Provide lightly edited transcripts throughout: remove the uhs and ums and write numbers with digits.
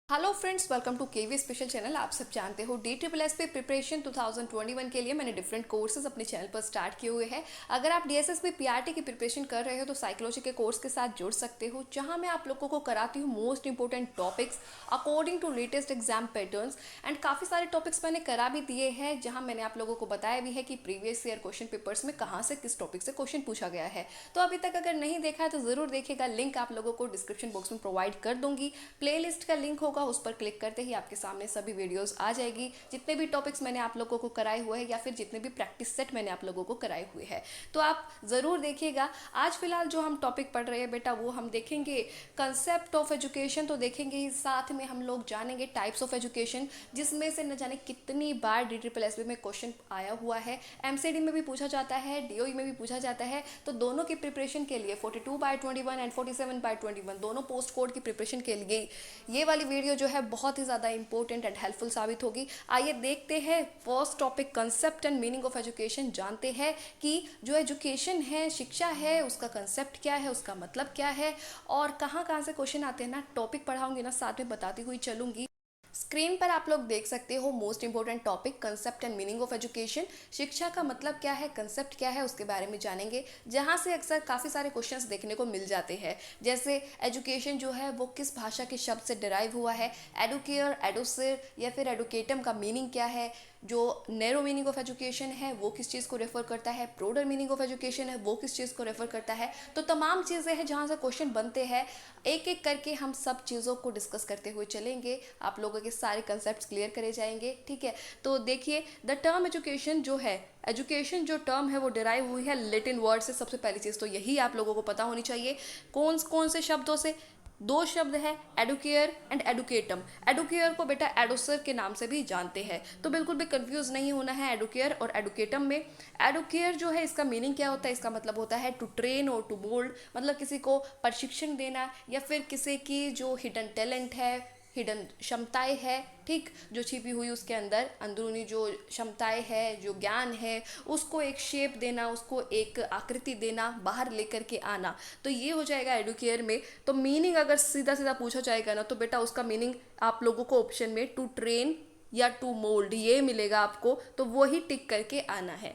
Hello friends, welcome to KV special channel. आप सब जानते हो DSSS पे प्रिपरेशन 2021 के लिए मैंने डिफरेंट कोर्सेज अपने चैनल पर स्टार्ट किए हुए हैं। अगर आप DSSS PRT की प्रिपरेशन कर रहे हो तो साइकोलॉजी के कोर्स के साथ जुड़ सकते हो, जहां मैं आप लोगों को कराती हूँ most important topics according to latest exam patterns. And काफ़ी सारे टॉपिक्स मैंने करा भी दिए हैं, जहाँ मैंने आप लोगों को बताया भी है कि प्रीवियस ईयर क्वेश्चन पेपर्स में कहाँ से किस टॉपिक से क्वेश्चन पूछा गया है। तो अभी तक अगर नहीं देखा है तो ज़रूर देखिएगा, लिंक आप लोगों को डिस्क्रिप्शन बॉक्स में प्रोवाइड कर दूंगी। प्ले का लिंक होगा, उस पर क्लिक करते ही आपके सामने सभी वीडियोस आ जाएगी, जितने भी टॉपिक्स मैंने आप लोगों को कराए हुए हैं या फिर जितने भी प्रैक्टिस सेट मैंने आप लोगों को कराए हुए हैं, तो आप ज़रूर देखिएगा। आज फिलहाल जो हम टॉपिक पढ़ रहे हैं बेटा, वो हम देखेंगे कंसेप्ट ऑफ एजुकेशन, तो देखेंगे ही साथ में हम लोग जानेंगे टाइप्स ऑफ एजुकेशन, जिसमें से न जाने कितनी बार DSSS में क्वेश्चन आया हुआ है, MCD में भी पूछा जाता है, DOE में भी पूछा जाता है। तो दोनों की प्रिपरेशन के लिए 42/21 एंड 47/21 दोनों पोस्ट कोड की प्रिपरेशन के लिए ये वाली वीडियो जो है बहुत ही ज़्यादा इंपॉर्टेंट एंड हेल्पफुल साबित होगी। आइए देखते हैं first topic, concept and meaning of education. जानते हैं कि जो एजुकेशन है, शिक्षा है, उसका कंसेप्ट क्या है, उसका मतलब क्या है और कहाँ कहाँ से क्वेश्चन आते हैं ना। टॉपिक पढ़ाऊंगी ना, साथ में बताती हुई चलूंगी। स्क्रीन पर आप लोग देख सकते हो most important topic, concept and meaning of education. शिक्षा का मतलब क्या है, कंसेप्ट क्या है, उसके बारे में जानेंगे, जहां से अक्सर काफ़ी सारे क्वेश्चंस देखने को मिल जाते हैं। जैसे एजुकेशन जो है वो किस भाषा के शब्द से डिराइव हुआ है, एडुकेयर, एडुसिर या फिर एडुकेटम का मीनिंग क्या है, जो नैरो मीनिंग ऑफ एजुकेशन है वो किस चीज़ को रेफर करता है, ब्रॉडर मीनिंग ऑफ एजुकेशन है वो किस चीज़ को रेफर करता है। तो तमाम चीज़ें हैं जहाँ से क्वेश्चन बनते हैं। एक एक करके हम सब चीज़ों को डिस्कस करते हुए चलेंगे, आप लोगों के सारे कंसेप्ट क्लियर करे जाएंगे। ठीक है, तो देखिए, द टर्म एजुकेशन जो है, एजुकेशन जो टर्म है वो डिराइव हुई है लेटिन वर्ड से। सबसे पहली चीज़ तो यही आप लोगों को पता होनी चाहिए। कौन कौन से शब्दों से? दो शब्द है, एडुकेयर एंड एडुकेटम। एडुकेयर को बेटा एडोसर के नाम से भी जानते हैं, तो बिल्कुल भी कंफ्यूज नहीं होना है एडुकेयर और एडुकेटम में। एडुकेयर जो है, इसका मीनिंग क्या होता है? इसका मतलब होता है टू ट्रेन और टू मोल्ड, मतलब किसी को प्रशिक्षण देना या फिर किसी की जो हिडन टैलेंट है, हिडन क्षमताएं है, ठीक, जो छिपी हुई उसके अंदर अंदरूनी जो क्षमताएं है, जो ज्ञान है, उसको एक शेप देना, उसको एक आकृति देना, बाहर लेकर के आना, तो ये हो जाएगा एडुकेयर में। तो मीनिंग अगर सीधा सीधा पूछा जाएगा ना, तो बेटा उसका मीनिंग आप लोगों को ऑप्शन में टू ट्रेन या टू मोल्ड ये मिलेगा आपको, तो वही टिक करके आना है।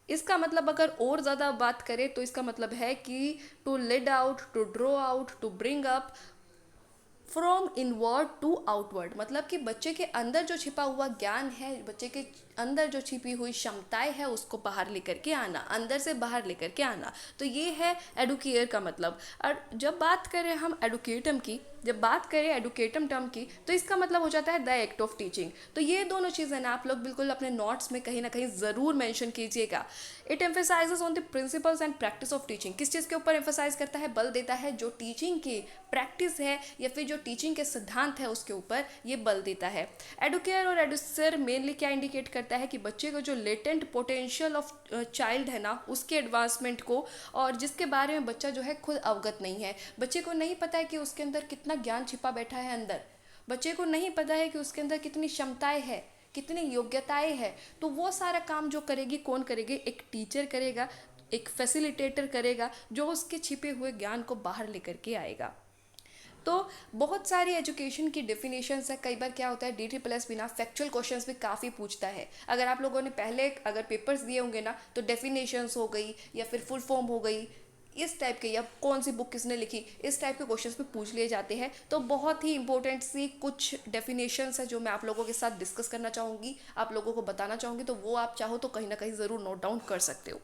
इसका मतलब अगर और ज़्यादा बात करें तो इसका मतलब है कि to lead out, to draw out, to bring up, from inward to outward, मतलब कि बच्चे के अंदर जो छिपा हुआ ज्ञान है, बच्चे के अंदर जो छिपी हुई क्षमताएं है, उसको बाहर लेकर के आना, अंदर से बाहर लेकर के आना। तो ये है एडुकेयर का मतलब। और जब बात करें हम एडुकेटम की, जब बात करें एडुकेटम टर्म की, तो इसका मतलब हो जाता है द एक्ट ऑफ टीचिंग। तो ये दोनों चीज़ें ना आप लोग बिल्कुल अपने नोट्स में कहीं ना कहीं ज़रूर मेंशन कीजिएगा। It emphasises on the principles and practice of teaching. किस चीज़ के ऊपर एम्फेसाइज करता है, बल देता है? जो टीचिंग की प्रैक्टिस है या फिर जो टीचिंग के सिद्धांत है उसके ऊपर ये बल देता है। एडुकेयर और एडुसर मेनली क्या इंडिकेट करता है कि बच्चे को जो लेटेंट पोटेंशियल ऑफ चाइल्ड है ना, उसके एडवांसमेंट को, और जिसके बारे में बच्चा जो है खुद अवगत नहीं है। बच्चे को नहीं पता है कि उसके अंदर कितना ज्ञान छिपा बैठा है अंदर, बच्चे को नहीं पता है कि उसके अंदर कितनी क्षमताएं है, कितनी योग्यताएं है। तो वो सारा काम जो करेगी, कौन करेगी? एक टीचर करेगा, एक फैसिलिटेटर करेगा, जो उसके छिपे हुए ज्ञान को बाहर लेकर के आएगा। तो बहुत सारी एजुकेशन की डेफिनेशंस है। कई बार क्या होता है, DSSS बिना फैक्चुअल क्वेश्चंस भी काफ़ी पूछता है। अगर आप लोगों ने पहले अगर पेपर्स दिए होंगे ना, तो डेफिनेशंस हो गई या फिर फुल फॉर्म हो गई, इस टाइप के, या कौन सी बुक किसने लिखी, इस टाइप के क्वेश्चंस भी पूछ लिए जाते हैं। तो बहुत ही इंपॉर्टेंट सी कुछ डेफिनेशंस है जो मैं आप लोगों के साथ डिस्कस करना चाहूँगी, आप लोगों को बताना चाहूँगी, तो वो आप चाहो तो कहीं ना कहीं ज़रूर नोट डाउन कर सकते हो।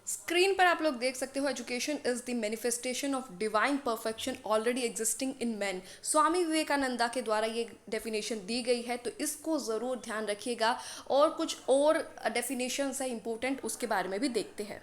स्क्रीन पर आप लोग देख सकते हो, education is the manifestation of divine perfection already existing in man. Swami Vivekananda के द्वारा ये डेफिनेशन दी गई है, तो इसको ज़रूर ध्यान रखिएगा। और कुछ और डेफिनेशंस है इंपॉर्टेंट, उसके बारे में भी देखते हैं।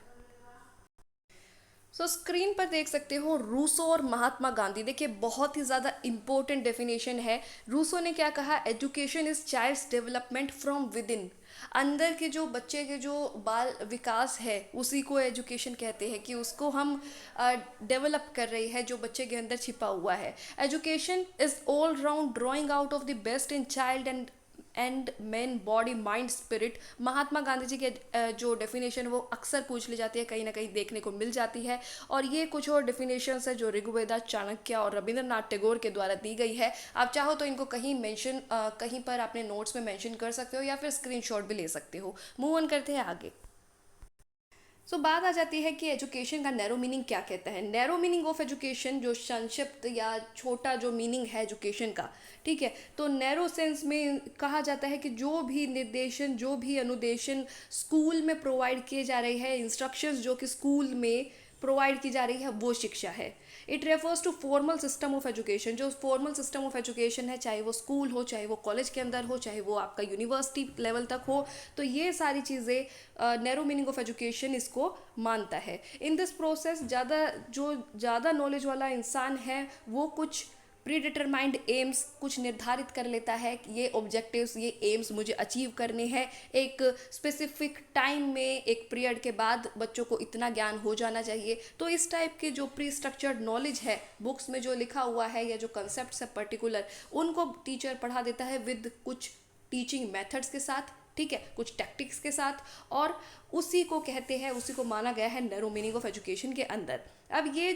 स्क्रीन पर देख सकते हो रूसो और महात्मा गांधी। देखिए, बहुत ही ज़्यादा इंपॉर्टेंट डेफिनेशन है। रूसो ने क्या कहा? Education is child's development from within. अंदर के जो बच्चे के जो बाल विकास है, उसी को एजुकेशन कहते हैं, कि उसको हम डेवलप कर रही है, जो बच्चे के अंदर छिपा हुआ है। Education is all round drawing out of the best in child and and men body mind spirit. Mahatma Gandhi ji के जो डेफिनेशन वो अक्सर पूछ ली जाती है, कहीं ना कहीं देखने को मिल जाती है। और ये कुछ और डेफिनेशंस है जो ऋग्वेदा, चाणक्य और रविंद्रनाथ टैगोर के द्वारा दी गई है। आप चाहो तो इनको कहीं मेंशन, कहीं पर अपने नोट्स में मेंशन कर सकते हो या फिर स्क्रीनशॉट भी ले सकते हो। मूव ऑन करते हैं आगे। बात आ जाती है कि एजुकेशन का नैरो मीनिंग क्या कहता है। नैरो मीनिंग ऑफ एजुकेशन, जो संक्षिप्त या छोटा जो मीनिंग है एजुकेशन का, ठीक है, तो नैरो सेंस में कहा जाता है कि जो भी निर्देशन, जो भी अनुदेशन स्कूल में प्रोवाइड किए जा रहे हैं, इंस्ट्रक्शंस जो कि स्कूल में प्रोवाइड की जा रही है, वो शिक्षा है। It refers to formal system of education. जो फॉर्मल सिस्टम ऑफ एजुकेशन है, चाहे वो स्कूल हो, चाहे वो कॉलेज के अंदर हो, चाहे वो आपका यूनिवर्सिटी लेवल तक हो, तो ये सारी चीज़ें नैरो मीनिंग ऑफ एजुकेशन इसको मानता है। इन दिस प्रोसेस ज़्यादा नॉलेज वाला इंसान है वो कुछ प्री डिटरमाइंड एम्स कुछ निर्धारित कर लेता है कि ये ऑब्जेक्टिव्स, ये एम्स मुझे अचीव करने हैं। एक स्पेसिफिक टाइम में, एक पीरियड के बाद बच्चों को इतना ज्ञान हो जाना चाहिए। तो इस टाइप के जो प्री स्ट्रक्चर्ड नॉलेज है, बुक्स में जो लिखा हुआ है या जो कंसेप्ट है पर्टिकुलर, उनको टीचर पढ़ा देता है विद कुछ टीचिंग मेथड्स के साथ, ठीक है, कुछ टैक्टिक्स के साथ, और उसी को कहते हैं, उसी को माना गया है नैरो मीनिंग ऑफ एजुकेशन के अंदर। अब ये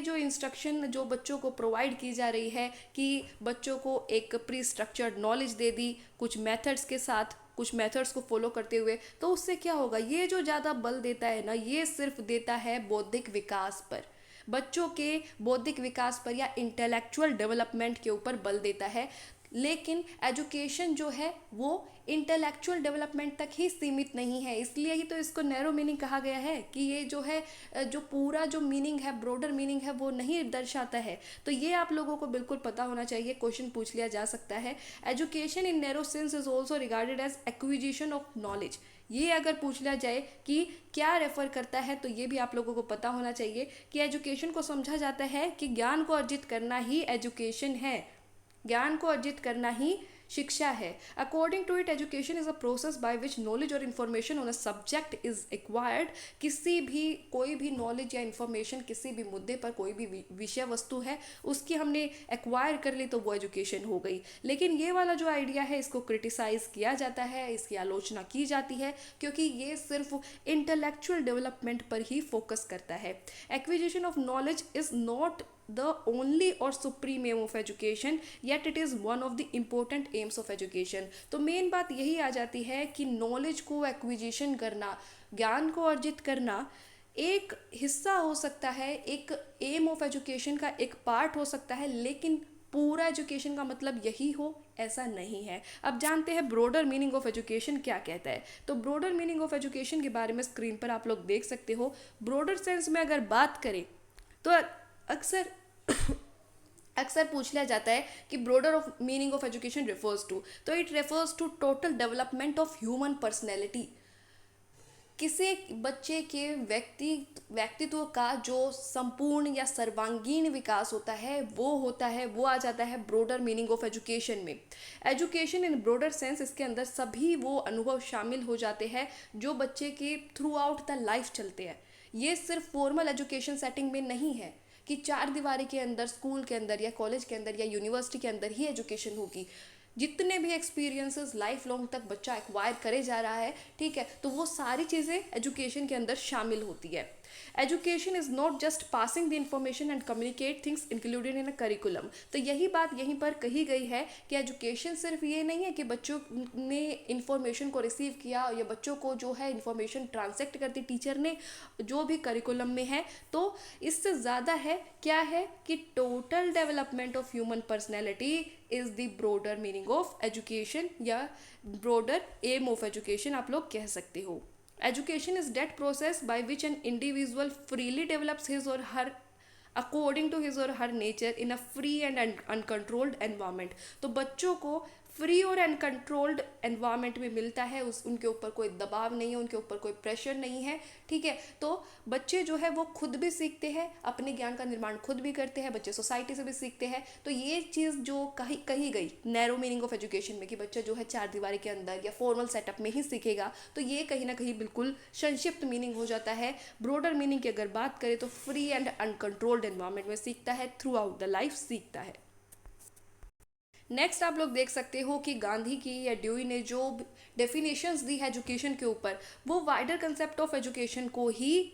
जो इंस्ट्रक्शन जो बच्चों को प्रोवाइड की जा रही है कि बच्चों को एक प्री स्ट्रक्चर्ड नॉलेज दे दी कुछ मेथड्स के साथ, कुछ मेथड्स को फॉलो करते हुए, तो उससे क्या होगा, ये जो ज़्यादा बल देता है ना, ये सिर्फ देता है बौद्धिक विकास पर, बच्चों के बौद्धिक विकास पर या इंटेलेक्चुअल डेवलपमेंट के ऊपर बल देता है। लेकिन एजुकेशन जो है वो इंटेलेक्चुअल डेवलपमेंट तक ही सीमित नहीं है, इसलिए ही तो इसको नैरो मीनिंग कहा गया है कि ये जो है, जो पूरा जो मीनिंग है, ब्रॉडर मीनिंग है, वो नहीं दर्शाता है। तो ये आप लोगों को बिल्कुल पता होना चाहिए, क्वेश्चन पूछ लिया जा सकता है। Education in narrow sense is also regarded as acquisition of knowledge. ये अगर पूछ लिया जाए कि क्या रेफर करता है, तो ये भी आप लोगों को पता होना चाहिए कि एजुकेशन को समझा जाता है कि ज्ञान को अर्जित करना ही एजुकेशन है, ज्ञान को अर्जित करना ही शिक्षा है। According to it, education is a process by which knowledge और information on a subject is acquired. कोई भी नॉलेज या इन्फॉर्मेशन किसी भी मुद्दे पर, कोई भी विषय वस्तु है, उसकी हमने एक्वायर कर ली तो वो एजुकेशन हो गई। लेकिन ये वाला जो आइडिया है, इसको क्रिटिसाइज किया जाता है, इसकी आलोचना की जाती है, क्योंकि ये सिर्फ इंटेलेक्चुअल डेवलपमेंट पर ही फोकस करता है। Acquisition of knowledge is not the only or supreme aim of education, yet it is one of the important aims of education। तो मेन बात यही आ जाती है कि नॉलेज को एक्विजिशन करना, ज्ञान को अर्जित करना एक हिस्सा हो सकता है, एक एम ऑफ एजुकेशन का एक पार्ट हो सकता है, लेकिन पूरा एजुकेशन का मतलब यही हो ऐसा नहीं है। अब जानते हैं ब्रॉडर मीनिंग ऑफ एजुकेशन क्या कहता है। तो ब्रॉडर मीनिंग ऑफ एजुकेशन के बारे में स्क्रीन पर आप लोग देख सकते हो। ब्रॉडर सेंस में अगर बात करें तो अक्सर पूछ लिया जाता है कि broader of meaning of education refers to, तो it refers to total development of human personality. किसी बच्चे के व्यक्तित्व का जो संपूर्ण या सर्वांगीण विकास होता है, वो आ जाता है ब्रॉडर मीनिंग ऑफ एजुकेशन में। एजुकेशन इन ब्रॉडर सेंस, इसके अंदर सभी वो अनुभव शामिल हो जाते हैं जो बच्चे के थ्रू आउट द लाइफ चलते हैं। ये सिर्फ फॉर्मल एजुकेशन सेटिंग में नहीं है कि चार दीवारी के अंदर, स्कूल के अंदर या कॉलेज के अंदर या यूनिवर्सिटी के अंदर ही एजुकेशन होगी। जितने भी एक्सपीरियंसेस लाइफ लॉन्ग तक बच्चा एक्वायर करे जा रहा है, ठीक है, तो वो सारी चीज़ें एजुकेशन के अंदर शामिल होती है। Education is not just passing the information and communicate things included in a curriculum. तो यही बात यहीं पर कही गई है कि एजुकेशन सिर्फ ये नहीं है कि बच्चों ने इंफॉर्मेशन को रिसीव किया या बच्चों को जो है इंफॉर्मेशन ट्रांसलेट कर दी टीचर ने जो भी करिकुलम में है, तो इससे ज़्यादा है, क्या है कि total development of human personality is the broader meaning of education या ब्रॉडर एम ऑफ एजुकेशन आप लोग कह सकते हो। Education is that process by which an individual freely develops his or her according to his or her nature in a free and uncontrolled environment। तो बच्चों को free और अनकंट्रोल्ड एनवायरनमेंट में मिलता है, उनके ऊपर कोई दबाव नहीं है, उनके ऊपर कोई प्रेशर नहीं है, ठीक है। तो बच्चे जो है वो खुद भी सीखते हैं, अपने ज्ञान का निर्माण खुद भी करते हैं, बच्चे सोसाइटी से भी सीखते हैं। तो ये चीज़ जो कही गई नैरो मीनिंग ऑफ एजुकेशन में कि बच्चा जो है चार दीवारी के अंदर या फॉर्मल सेटअप में ही सीखेगा, तो ये कहीं ना कहीं बिल्कुल संक्षिप्त मीनिंग हो जाता है। ब्रॉडर मीनिंग की अगर बात करें तो फ्री एंड अनकंट्रोल्ड एनवायरनमेंट में सीखता है, थ्रू आउट द लाइफ सीखता है। नेक्स्ट आप लोग देख सकते हो कि गांधी की या ड्यूई ने जो डेफिनेशंस दी है एजुकेशन के ऊपर, वो वाइडर कंसेप्ट ऑफ एजुकेशन को ही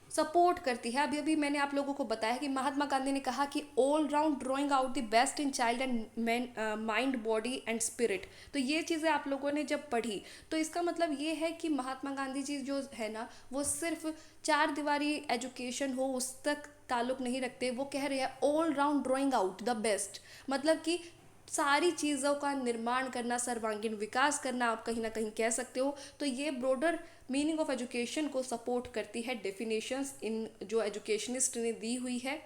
सपोर्ट करती है। अभी अभी मैंने आप लोगों को बताया कि महात्मा गांधी ने कहा कि all round drawing out the best in child and mind body and spirit. तो ये चीज़ें आप लोगों ने जब पढ़ी तो इसका मतलब ये है कि महात्मा गांधी जी जो है ना, वो सिर्फ चार दीवारी एजुकेशन हो उस तक ताल्लुक नहीं रखते। वो कह रहे हैं all round drawing out the best, मतलब कि सारी चीज़ों का निर्माण करना, सर्वांगीण विकास करना, आप कहीं ना कहीं कह सकते हो। तो ये ब्रॉडर मीनिंग ऑफ एजुकेशन को सपोर्ट करती है डेफिनेशंस इन जो एजुकेशनिस्ट ने दी हुई है।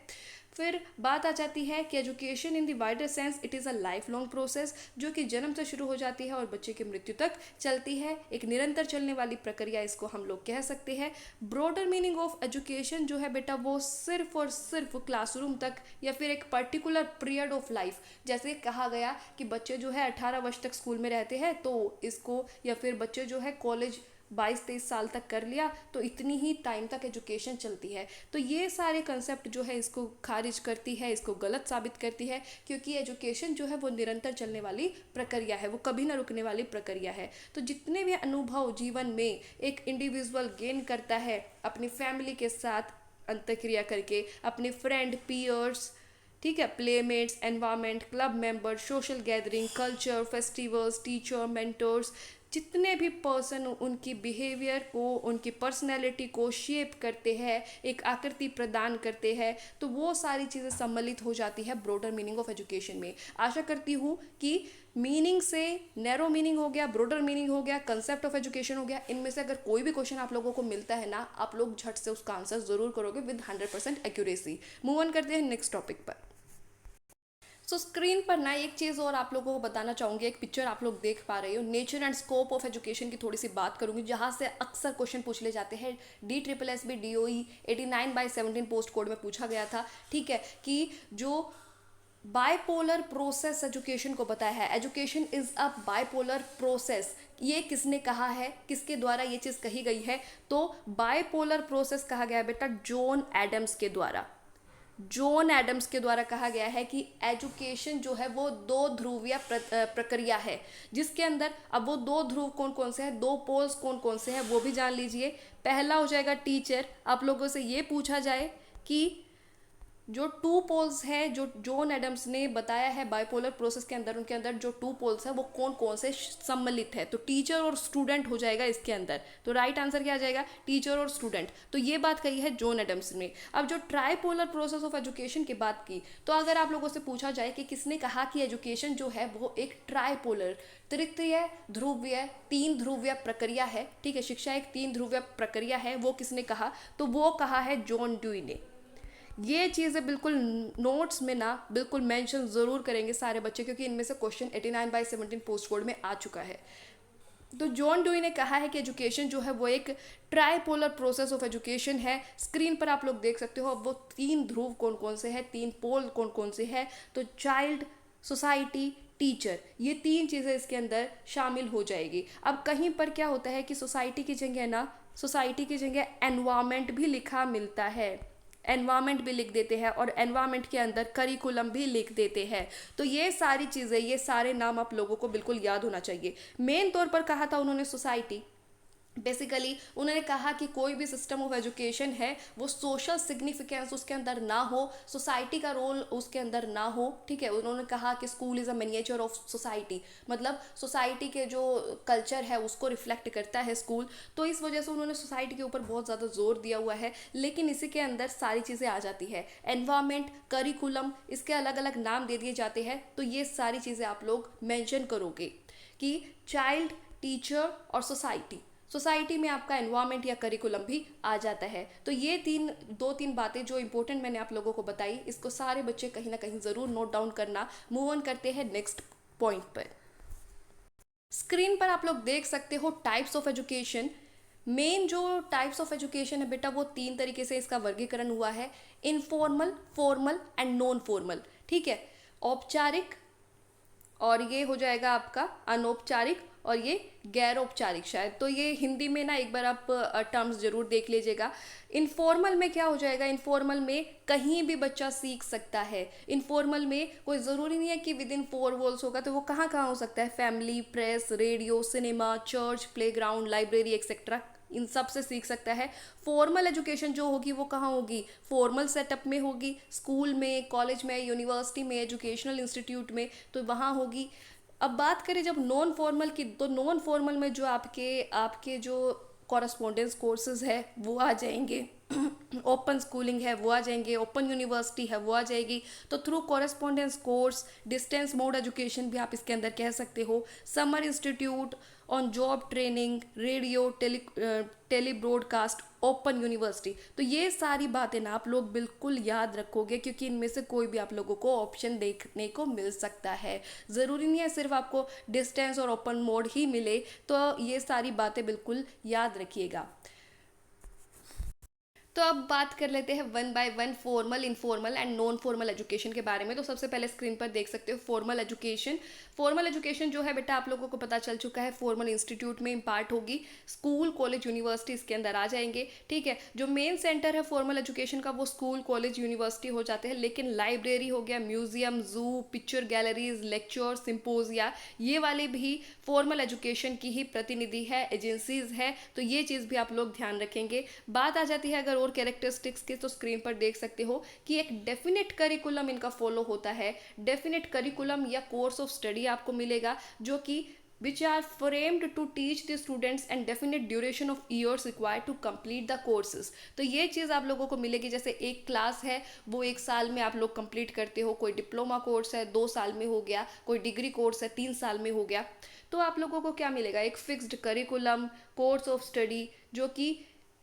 फिर बात आ जाती है कि education in the wider sense it is a life long process, जो कि जन्म से शुरू हो जाती है और बच्चे की मृत्यु तक चलती है। एक निरंतर चलने वाली प्रक्रिया इसको हम लोग कह सकते हैं। ब्रॉडर मीनिंग ऑफ एजुकेशन जो है बेटा, वो सिर्फ और सिर्फ क्लासरूम तक या फिर एक पर्टिकुलर पीरियड ऑफ लाइफ, जैसे कहा गया कि बच्चे जो है 18 वर्ष तक स्कूल में रहते हैं तो इसको, या फिर बच्चे जो है कॉलेज 22-23 साल तक कर लिया तो इतनी ही टाइम तक एजुकेशन चलती है। तो ये सारे कंसेप्ट जो है इसको खारिज करती है, इसको गलत साबित करती है, क्योंकि एजुकेशन जो है वो निरंतर चलने वाली प्रक्रिया है, वो कभी ना रुकने वाली प्रक्रिया है। तो जितने भी अनुभव जीवन में एक इंडिविजुअल गेन करता है अपनी फैमिली के साथ अंतःक्रिया करके, अपने फ्रेंड, पीयर्स, ठीक है, playmates, environment, club member, social gathering, culture, festivals, teacher, mentors, जितने भी पर्सन उनकी बिहेवियर को, उनकी पर्सनैलिटी को शेप करते हैं, एक आकृति प्रदान करते हैं, तो वो सारी चीज़ें सम्मिलित हो जाती है ब्रॉडर मीनिंग ऑफ एजुकेशन में। आशा करती हूँ कि मीनिंग से नैरो मीनिंग हो गया, ब्रॉडर मीनिंग हो गया, कंसेप्ट ऑफ एजुकेशन हो गया, इनमें से अगर कोई भी क्वेश्चन आप लोगों को मिलता है ना, आप लोग झट से उसका आंसर ज़रूर करोगे विद 100% एक्यूरेसी। मूव ऑन करते हैं नेक्स्ट टॉपिक पर। सो स्क्रीन पर ना एक चीज़ और आप लोगों को बताना चाहूँगी, एक पिक्चर आप लोग देख पा रहे हो, nature and scope of education की थोड़ी सी बात करूँगी, जहाँ से अक्सर क्वेश्चन पूछ ले जाते हैं। DSSB DOE 89/17 पोस्ट कोड में पूछा गया था, ठीक है, कि जो बाइपोलर प्रोसेस एजुकेशन को बताया है, education is a bipolar process. ये किसने कहा है, किसके द्वारा ये चीज़ कही गई है? तो बाइपोलर प्रोसेस कहा गया है बेटा जॉन एडम्स के द्वारा। जॉन एडम्स के द्वारा कहा गया है कि एजुकेशन जो है वो दो ध्रुवीय प्रक्रिया है, जिसके अंदर अब वो दो ध्रुव कौन कौन से हैं, दो पोल्स कौन कौन से हैं, वो भी जान लीजिए। पहला हो जाएगा टीचर। आप लोगों से ये पूछा जाए कि जो टू पोल्स है जो जॉन एडम्स ने बताया है बाइपोलर प्रोसेस के अंदर, उनके अंदर जो टू पोल्स है वो कौन कौन से सम्मिलित है, तो टीचर और स्टूडेंट हो जाएगा इसके अंदर। तो राइट आंसर क्या आ जाएगा? टीचर और स्टूडेंट। तो ये बात कही है जॉन एडम्स ने। अब जो ट्राइपोलर प्रोसेस ऑफ एजुकेशन की बात की, तो अगर आप लोगों से पूछा जाए कि किसने कहा कि एजुकेशन जो है वो एक ट्राइपोलर, तृतीय ध्रुवीय, तीन ध्रुवीय प्रक्रिया है, ठीक है, शिक्षा एक तीन ध्रुवीय प्रक्रिया है, वो किसने कहा? तो वो कहा है जॉन ड्यूई ने। ये चीज़ें बिल्कुल नोट्स में ना बिल्कुल मेंशन ज़रूर करेंगे सारे बच्चे, क्योंकि इनमें से क्वेश्चन 89/17 पोस्ट कोड में आ चुका है। तो जॉन ड्यूई ने कहा है कि एजुकेशन जो है वो एक ट्राइपोलर प्रोसेस ऑफ एजुकेशन है। स्क्रीन पर आप लोग देख सकते हो अब वो तीन ध्रुव कौन कौन से हैं, तीन पोल कौन कौन से हैं, तो चाइल्ड, सोसाइटी, टीचर, ये तीन चीज़ें इसके अंदर शामिल हो जाएगी। अब कहीं पर क्या होता है कि सोसाइटी की जगह एनवायरमेंट भी लिखा मिलता है, एनवायरमेंट भी लिख देते हैं और एनवायरमेंट के अंदर करिकुलम भी लिख देते हैं। तो ये सारी चीज़ें, ये सारे नाम आप लोगों को बिल्कुल याद होना चाहिए। मेन तौर पर कहा था उन्होंने सोसाइटी। बेसिकली उन्होंने कहा कि कोई भी सिस्टम ऑफ एजुकेशन है वो सोशल सिग्निफिकेंस उसके अंदर ना हो, सोसाइटी का रोल उसके अंदर ना हो, ठीक है। उन्होंने कहा कि school is a miniature of society, मतलब सोसाइटी के जो कल्चर है उसको रिफ्लेक्ट करता है स्कूल। तो इस वजह से उन्होंने सोसाइटी के ऊपर बहुत ज़्यादा जोर दिया हुआ है। लेकिन इसी के अंदर सारी चीज़ें आ जाती है, एनवायरमेंट, करिकुलम, इसके अलग अलग नाम दे दिए जाते हैं। तो ये सारी चीज़ें आप लोग मेंशन करोगे कि चाइल्ड, टीचर और सोसाइटी में आपका एनवायरनमेंट या करिकुलम भी आ जाता है। तो ये दो तीन बातें जो इंपॉर्टेंट मैंने आप लोगों को बताई, इसको सारे बच्चे कहीं ना कहीं ज़रूर नोट डाउन करना। मूव ऑन करते हैं नेक्स्ट पॉइंट पर। स्क्रीन पर आप लोग देख सकते हो टाइप्स ऑफ एजुकेशन। मेन जो टाइप्स ऑफ एजुकेशन है बेटा वो तीन तरीके से इसका वर्गीकरण हुआ है, informal, formal and non formal, ठीक है। औपचारिक और ये हो जाएगा आपका अनौपचारिक और ये गैर औपचारिक शायद। तो ये हिंदी में ना एक बार आप टर्म्स जरूर देख लीजिएगा। इनफॉर्मल में क्या हो जाएगा, इनफॉर्मल में कहीं भी बच्चा सीख सकता है। इनफॉर्मल में कोई ज़रूरी नहीं है कि विद इन फोर वॉल्स होगा, तो वो कहाँ कहाँ हो सकता है, family, press, radio, cinema, church, playground, library etcetera, इन सब से सीख सकता है। फॉर्मल एजुकेशन जो होगी वो कहाँ होगी, फॉर्मल सेटअप में होगी, स्कूल में, कॉलेज में, यूनिवर्सिटी में, एजुकेशनल इंस्टीट्यूट में, तो वहाँ होगी। अब बात करें जब नॉन फॉर्मल की, तो नॉन फॉर्मल में जो आपके आपके जो कॉरस्पॉन्डेंस कोर्सेज है वो आ जाएंगे, ओपन स्कूलिंग है वो आ जाएंगे, ओपन यूनिवर्सिटी है वो आ जाएगी। तो through correspondence course, distance mode education भी आप इसके अंदर कह सकते हो, summer institute, on job training, radio, tele broadcast, open university. तो ये सारी बातें ना आप लोग बिल्कुल याद रखोगे, क्योंकि इनमें से कोई भी आप लोगों को ऑप्शन देखने को मिल सकता है। ज़रूरी नहीं है सिर्फ आपको डिस्टेंस और ओपन मोड ही मिले, तो ये सारी बातें बिल्कुल याद रखिएगा। तो अब बात कर लेते हैं one by one formal, informal and non formal education के बारे में। तो सबसे पहले स्क्रीन पर देख सकते हो फॉर्मल एजुकेशन। फॉर्मल एजुकेशन जो है बेटा आप लोगों को पता चल चुका है, फॉर्मल इंस्टीट्यूट में इम्पार्ट होगी, स्कूल, कॉलेज, यूनिवर्सिटी इसके अंदर आ जाएंगे। ठीक है, जो मेन सेंटर है फॉर्मल एजुकेशन का वो स्कूल, कॉलेज, यूनिवर्सिटी हो जाते हैं, लेकिन लाइब्रेरी हो गया, म्यूजियम, जू, पिक्चर गैलरीज, लेक्चर, सिंपोजिया, ये वाले भी फॉर्मल एजुकेशन की ही प्रतिनिधि है, एजेंसीज है। तो ये चीज़ भी आप लोग ध्यान रखेंगे। बात आ जाती है अगर और कैरेक्टरिस्टिक्स की, तो स्क्रीन पर देख सकते हो कि एक डेफिनेट करिकुलम इनका फॉलो होता है। डेफिनेट करिकुलम या कोर्स ऑफ स्टडी आपको मिलेगा जो कि which are framed to teach the students and definite duration of years required to complete the courses। तो ये चीज़ आप लोगों को मिलेगी, जैसे एक क्लास है वो एक साल में आप लोग कंप्लीट करते हो, कोई डिप्लोमा कोर्स है 2 साल में हो गया, कोई डिग्री कोर्स है 3 साल में हो गया। तो आप लोगों को क्या मिलेगा, एक fixed curriculum, course of study जो कि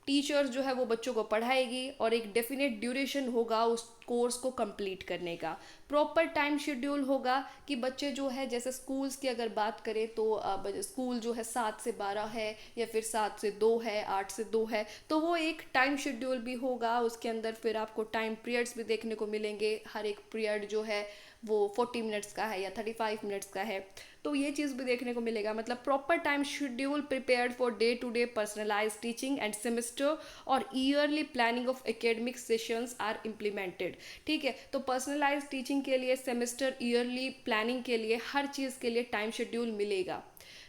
टीचर्स जो है वो बच्चों को पढ़ाएगी, और एक डेफिनेट ड्यूरेशन होगा उस कोर्स को कंप्लीट करने का। प्रॉपर टाइम शेड्यूल होगा कि बच्चे जो है, जैसे स्कूल्स की अगर बात करें तो स्कूल जो है 7 से 12 है या फिर 7 से 2 है, 8 से 2 है, तो वो एक टाइम शेड्यूल भी होगा उसके अंदर। फिर आपको टाइम पीरियड्स भी देखने को मिलेंगे, हर एक पीरियड जो है वो 40 मिनट्स का है या 35 मिनट्स का है, तो ये चीज़ भी देखने को मिलेगा। मतलब proper time schedule prepared for day to day personalise teaching and semester और yearly planning of academic sessions are implemented. ठीक है, तो पर्सनलाइज टीचिंग के लिए, सेमेस्टर, ईयरली प्लानिंग के लिए, हर चीज़ के लिए टाइम शेड्यूल मिलेगा।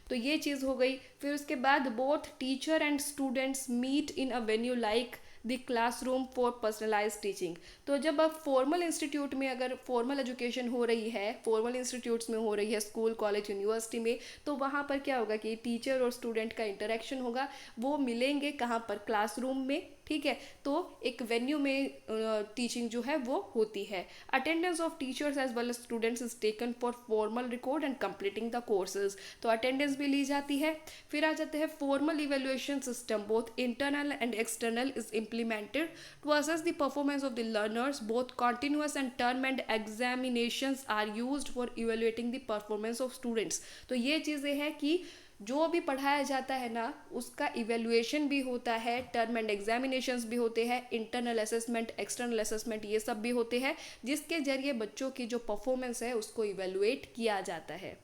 तो ये चीज़ हो गई। फिर उसके बाद both teacher and students meet in a venue like the classroom for personalize teaching. तो जब अब फॉर्मल इंस्टीट्यूट में अगर फॉर्मल एजुकेशन हो रही है, फॉर्मल इंस्टीट्यूट्स में हो रही है, स्कूल, कॉलेज, यूनिवर्सिटी में, तो वहाँ पर क्या होगा कि टीचर और स्टूडेंट का इंटरेक्शन होगा। वो मिलेंगे कहाँ पर, क्लासरूम में। ठीक है, तो एक वेन्यू में टीचिंग जो है वो होती है। Attendance of teachers as well as students is taken for formal record and completing the courses. तो अटेंडेंस भी ली जाती है। फिर आ जाते हैं formal evaluation system, both internal and external is implemented to assess the performance of the learners. Both continuous and term and examinations are used for evaluating the performance of students। तो ये चीज़ें हैं कि जो भी पढ़ाया जाता है ना उसका इवेल्युएशन भी होता है, टर्म एंड एग्जामिनेशंस भी होते हैं, इंटरनल असेसमेंट, एक्सटर्नल असेसमेंट, ये सब भी होते हैं, जिसके जरिए बच्चों की जो परफॉर्मेंस है उसको इवेल्युएट किया जाता है।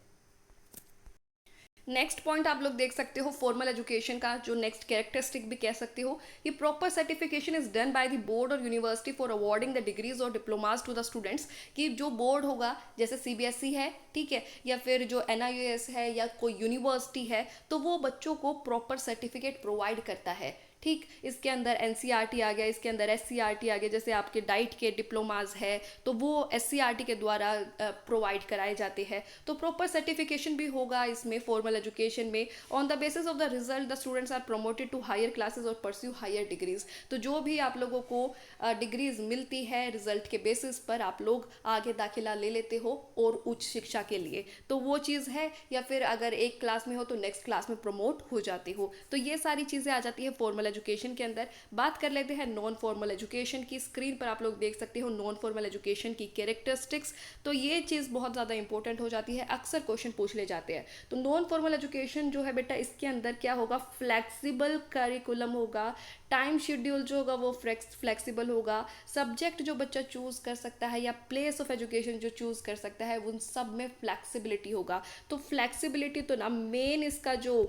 नेक्स्ट पॉइंट आप लोग देख सकते हो फॉर्मल एजुकेशन का, जो नेक्स्ट कैरेक्टरिस्टिक भी कह सकते हो कि proper certification is done by the board और university for awarding the degrees और डिप्लोमास टू द स्टूडेंट्स। कि जो बोर्ड होगा, जैसे सीबीएसई है, ठीक है, या फिर जो एनआईओएस है या कोई यूनिवर्सिटी है, तो वो बच्चों को प्रॉपर सर्टिफिकेट प्रोवाइड करता है। ठीक, इसके अंदर एनसीईआरटी आ गया, इसके अंदर एससीईआरटी आ गया, जैसे आपके डाइट के डिप्लोमाज है तो वो एससीईआरटी के द्वारा प्रोवाइड कराए जाते हैं। तो प्रॉपर सर्टिफिकेशन भी होगा इसमें फॉर्मल एजुकेशन में। On the basis of the result the students are promoted to higher classes और परस्यू हायर डिग्रीज। तो जो भी आप लोगों को डिग्रीज मिलती है रिजल्ट के बेसिस पर, आप लोग आगे दाखिला ले लेते हो और उच्च शिक्षा के लिए, तो वो चीज़ है। या फिर अगर एक क्लास में हो तो नेक्स्ट क्लास में प्रमोट हो जाते हो। तो ये सारी चीज़ें आ जाती है फॉर्मल फॉर्मल एजुकेशन के अंदर बात कर लेते हैं नॉन फॉर्मल एजुकेशन की। स्क्रीन पर आप लोग देख सकते हो नॉन फॉर्मल एजुकेशन की कैरेक्टरिस्टिक्स। तो ये चीज़ बहुत ज़्यादा इंपॉर्टेंट हो जाती है, अक्सर क्वेश्चन पूछ ले जाते हैं। तो नॉन फॉर्मल एजुकेशन जो है बेटा, इसके अंदर क्या होगा, फ्लेक्सिबल करिकुलम होगा, टाइम शेड्यूल जो होगा वो फ्लेक्सिबल होगा, सब्जेक्ट जो बच्चा चूज़ कर सकता है या प्लेस ऑफ एजुकेशन जो चूज़ कर सकता है उन सब में फ्लेक्सिबिलिटी होगा। तो फ्लेक्सिबिलिटी तो ना मेन इसका जो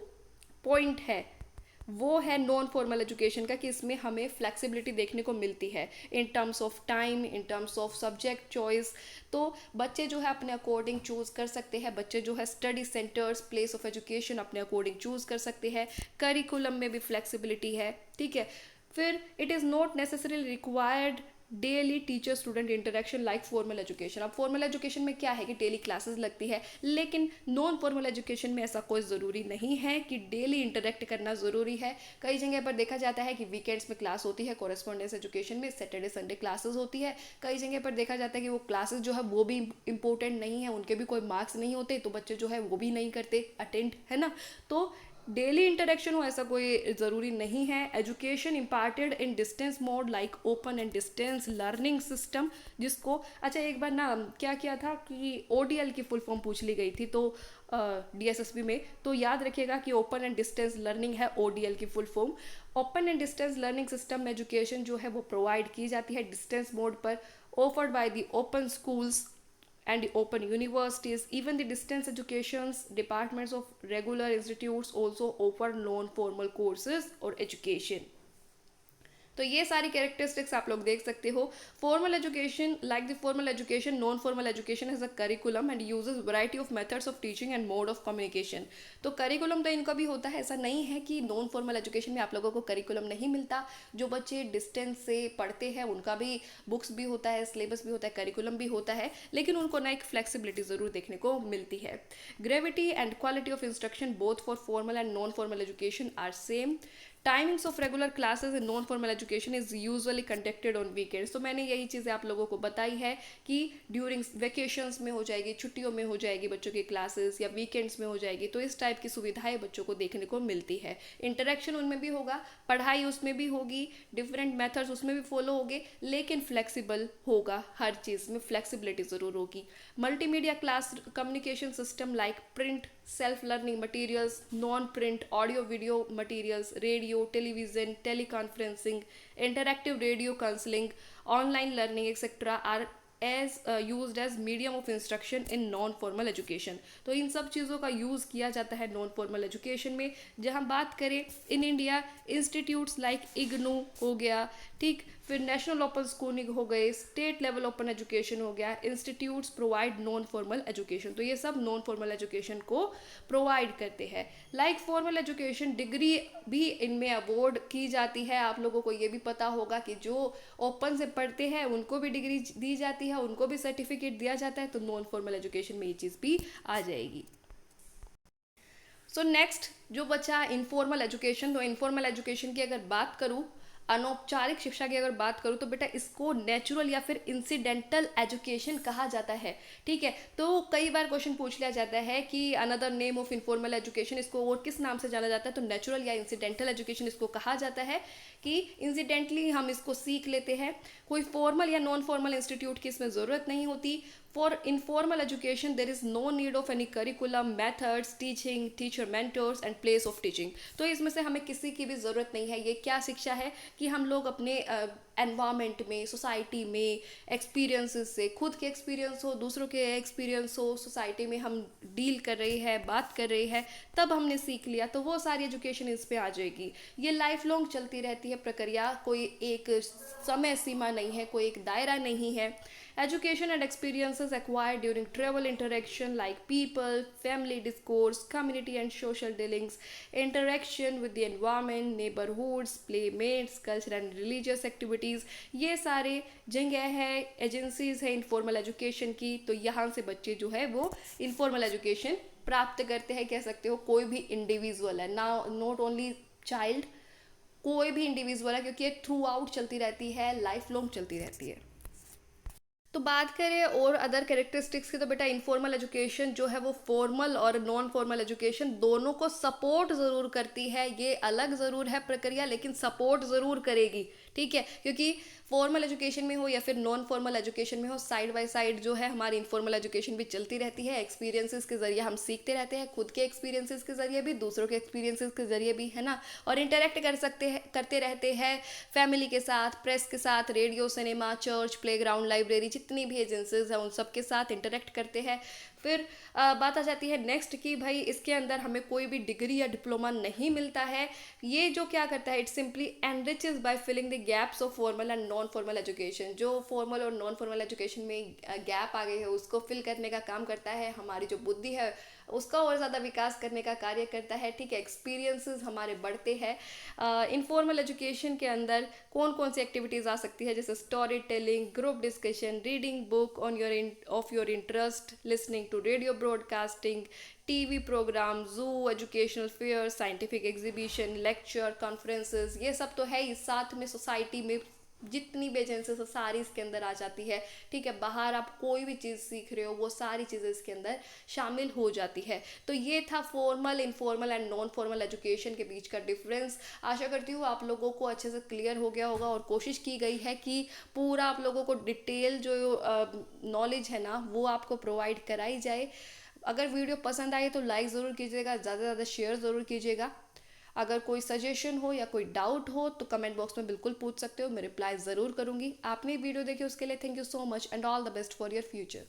पॉइंट है वो है नॉन फॉर्मल एजुकेशन का, कि इसमें हमें फ्लेक्सिबिलिटी देखने को मिलती है in terms of time, in terms of subject choice. तो बच्चे जो है अपने अकॉर्डिंग चूज़ कर सकते हैं, बच्चे जो है study centres, place of education अपने अकॉर्डिंग चूज़ कर सकते हैं, करिकुलम में भी फ्लेक्सिबिलिटी है, ठीक है। फिर it is not necessarily required daily teacher student interaction like formal education. अब फॉर्मल एजुकेशन में क्या है कि डेली क्लासेस लगती है, लेकिन नॉन फॉर्मल एजुकेशन में ऐसा कोई ज़रूरी नहीं है कि डेली इंटरेक्ट करना ज़रूरी है। कई जगह पर देखा जाता है कि वीकेंड्स में क्लास होती है, कॉरेस्पॉन्डेंस एजुकेशन में सैटरडे संडे क्लासेस होती है। कई जगह पर देखा जाता है कि वो क्लासेस जो है वो भी इंपॉर्टेंट नहीं है, उनके भी कोई मार्क्स नहीं होते, तो बच्चे जो है वो भी नहीं करते अटेंड, है ना। तो डेली इंटरेक्शन हो ऐसा कोई ज़रूरी नहीं है। Education imparted in distance mode like open and distance learning system, जिसको अच्छा एक बार ना क्या किया था कि ODL की फुल फॉर्म पूछ ली गई थी, तो DSSB में, तो याद रखिएगा कि ओपन एंड डिस्टेंस लर्निंग है ODL की full form. Open and distance learning system में एजुकेशन जो है वो प्रोवाइड की जाती है डिस्टेंस मोड पर, offered by the open schools and the open universities. Even the distance education's departments of regular institutes also offer non-formal courses or education. तो ये सारी कैरेक्टरिस्टिक्स आप लोग देख सकते हो। Formal education like the formal education, non formal education has a curriculum and uses variety of methods of teaching and mode of communication. तो curriculum तो इनका भी होता है, ऐसा नहीं है कि नॉन फॉर्मल एजुकेशन में आप लोगों को करिकुलम नहीं मिलता। जो बच्चे डिस्टेंस से पढ़ते हैं उनका भी बुक्स भी होता है, सिलेबस भी होता है, करिकुलम भी होता है, लेकिन उनको ना एक फ्लेक्सिबिलिटी ज़रूर देखने को मिलती है। Gravity and quality of instruction both for formal and non formal education are same. Timings of regular classes in non formal education is usually conducted on weekends. तो मैंने यही चीज़ें आप लोगों को बताई है कि ड्यूरिंग वेकेशंस में हो जाएगी, छुट्टियों में हो जाएगी बच्चों की क्लासेस, या वीकेंड्स में हो जाएगी। तो इस टाइप की सुविधाएं बच्चों को देखने को मिलती है। इंटरेक्शन उनमें भी होगा, पढ़ाई उसमें भी होगी, डिफरेंट मेथड्स उसमें भी फॉलो होंगे, लेकिन फ्लेक्सिबल होगा, हर चीज़ में फ्लेक्सिबिलिटी ज़रूर होगी। Multimedia class communication system like print self learning materials, non print audio video materials, radio, television, teleconferencing, interactive radio counselling, online learning etcetera are as used as medium of instruction in non formal education. तो इन सब चीज़ों का use किया जाता है non formal education में। जहाँ बात करें in India, institutes like IGNOU हो गया, ठीक, फिर नेशनल ओपन स्कूलिंग हो गए, स्टेट लेवल ओपन एजुकेशन हो गया, institutes provide non formal education. तो ये सब नॉन फॉर्मल एजुकेशन को प्रोवाइड करते हैं। लाइक फॉर्मल एजुकेशन डिग्री भी इनमें अवॉर्ड की जाती है। आप लोगों को ये भी पता होगा कि जो ओपन से पढ़ते हैं उनको भी डिग्री दी जाती है, उनको भी सर्टिफिकेट दिया जाता है। तो नॉन फॉर्मल एजुकेशन में ये चीज़ भी आ जाएगी। सो नेक्स्ट जो बचा इनफॉर्मल एजुकेशन। तो इनफॉर्मल एजुकेशन की अगर बात करूँ, अनौपचारिक शिक्षा की अगर बात करूँ, तो बेटा इसको नेचुरल या फिर इंसिडेंटल एजुकेशन कहा जाता है, ठीक है। तो कई बार क्वेश्चन पूछ लिया जाता है कि another name of informal education, इसको और किस नाम से जाना जाता है। तो नेचुरल या इंसिडेंटल एजुकेशन इसको कहा जाता है कि इंसिडेंटली हम इसको सीख लेते हैं, कोई फॉर्मल या नॉन फॉर्मल इंस्टीट्यूट की इसमें ज़रूरत नहीं होती। For informal education, there is no need of any curriculum, methods, teaching, teacher mentors and place of teaching. तो इसमें से हमें किसी की भी ज़रूरत नहीं है। ये क्या शिक्षा है कि हम लोग अपने एनवायरमेंट में, सोसाइटी में एक्सपीरियंसेस से, खुद के एक्सपीरियंस हो, दूसरों के एक्सपीरियंस हो, सोसाइटी में हम डील कर रहे हैं, बात कर रहे हैं, तब हमने सीख लिया, तो वो सारी एजुकेशन इस पर आ जाएगी। ये लाइफ लॉन्ग चलती रहती है प्रक्रिया, कोई एक समय सीमा नहीं है, कोई एक दायरा नहीं है। Education and experiences acquired during travel interaction like people, family discourse, community and social dealings, interaction with the environment, neighborhoods, playmates, cultural and religious activities, ये सारे जगह है, एजेंसीज है इनफॉर्मल एजुकेशन की। तो यहाँ से बच्चे जो है वो इनफॉर्मल एजुकेशन प्राप्त करते हैं, कह सकते हो कोई भी इंडिविजुअल है ना, नॉट ओनली चाइल्ड, कोई भी इंडिविजुअल है, क्योंकि ये थ्रू आउट चलती रहती है, लाइफ लॉन्ग चलती रहती है। तो बात करें और अदर कैरेक्टरिस्टिक्स की, तो बेटा इनफॉर्मल एजुकेशन जो है वो फॉर्मल और नॉन फॉर्मल एजुकेशन दोनों को सपोर्ट ज़रूर करती है। ये अलग ज़रूर है प्रक्रिया, लेकिन सपोर्ट ज़रूर करेगी, ठीक है। क्योंकि फॉर्मल एजुकेशन में हो या फिर नॉन फॉर्मल एजुकेशन में हो, साइड बाय साइड जो है हमारी इनफॉर्मल एजुकेशन भी चलती रहती है। एक्सपीरियंसेस के ज़रिए हम सीखते रहते हैं, खुद के एक्सपीरियंसेस के ज़रिए भी, दूसरों के एक्सपीरियंसेस के ज़रिए भी, है ना। और इंटरेक्ट करते रहते हैं फैमिली के साथ, प्रेस के साथ, radio, cinema, church, playground, library, जितनी भी एजेंसीज हैं उन सब के साथ इंटरेक्ट करते हैं। फिर बात आ जाती है नेक्स्ट की, भाई इसके अंदर हमें कोई भी डिग्री या डिप्लोमा नहीं मिलता है। ये जो क्या करता है, it simply enriches by filling the gaps of formal and non formal education. जो फॉर्मल और नॉन फॉर्मल एजुकेशन में गैप आ गए है उसको फिल करने का काम करता है। हमारी जो बुद्धि है उसका और ज़्यादा विकास करने का कार्य करता है, ठीक है। एक्सपीरियंसेस हमारे बढ़ते हैं। इनफॉर्मल एजुकेशन के अंदर कौन कौन सी एक्टिविटीज़ आ सकती है, जैसे storytelling, group discussion, reading book on your interest, listening to radio broadcasting, TV programme, zoo, educational fair, scientific exhibition, lecture, conferences, ये सब तो है ही। साथ में सोसाइटी में जितनी भी एजेंसीज सारी इसके अंदर आ जाती है, ठीक है। बाहर आप कोई भी चीज़ सीख रहे हो वो सारी चीज़ें इसके अंदर शामिल हो जाती है। तो ये था formal, informal and non formal education के बीच का डिफरेंस। आशा करती हूँ आप लोगों को अच्छे से क्लियर हो गया होगा, और कोशिश की गई है कि पूरा आप लोगों को डिटेल जो नॉलेज है ना वो आपको प्रोवाइड कराई जाए। अगर वीडियो पसंद आए तो लाइक ज़रूर कीजिएगा, ज़्यादा से ज़्यादा शेयर ज़रूर कीजिएगा। अगर कोई सजेशन हो या कोई डाउट हो तो कमेंट बॉक्स में बिल्कुल पूछ सकते हो, मैं रिप्लाई ज़रूर करूँगी। आपने वीडियो देखी उसके लिए thank you so much, and all the best for your future.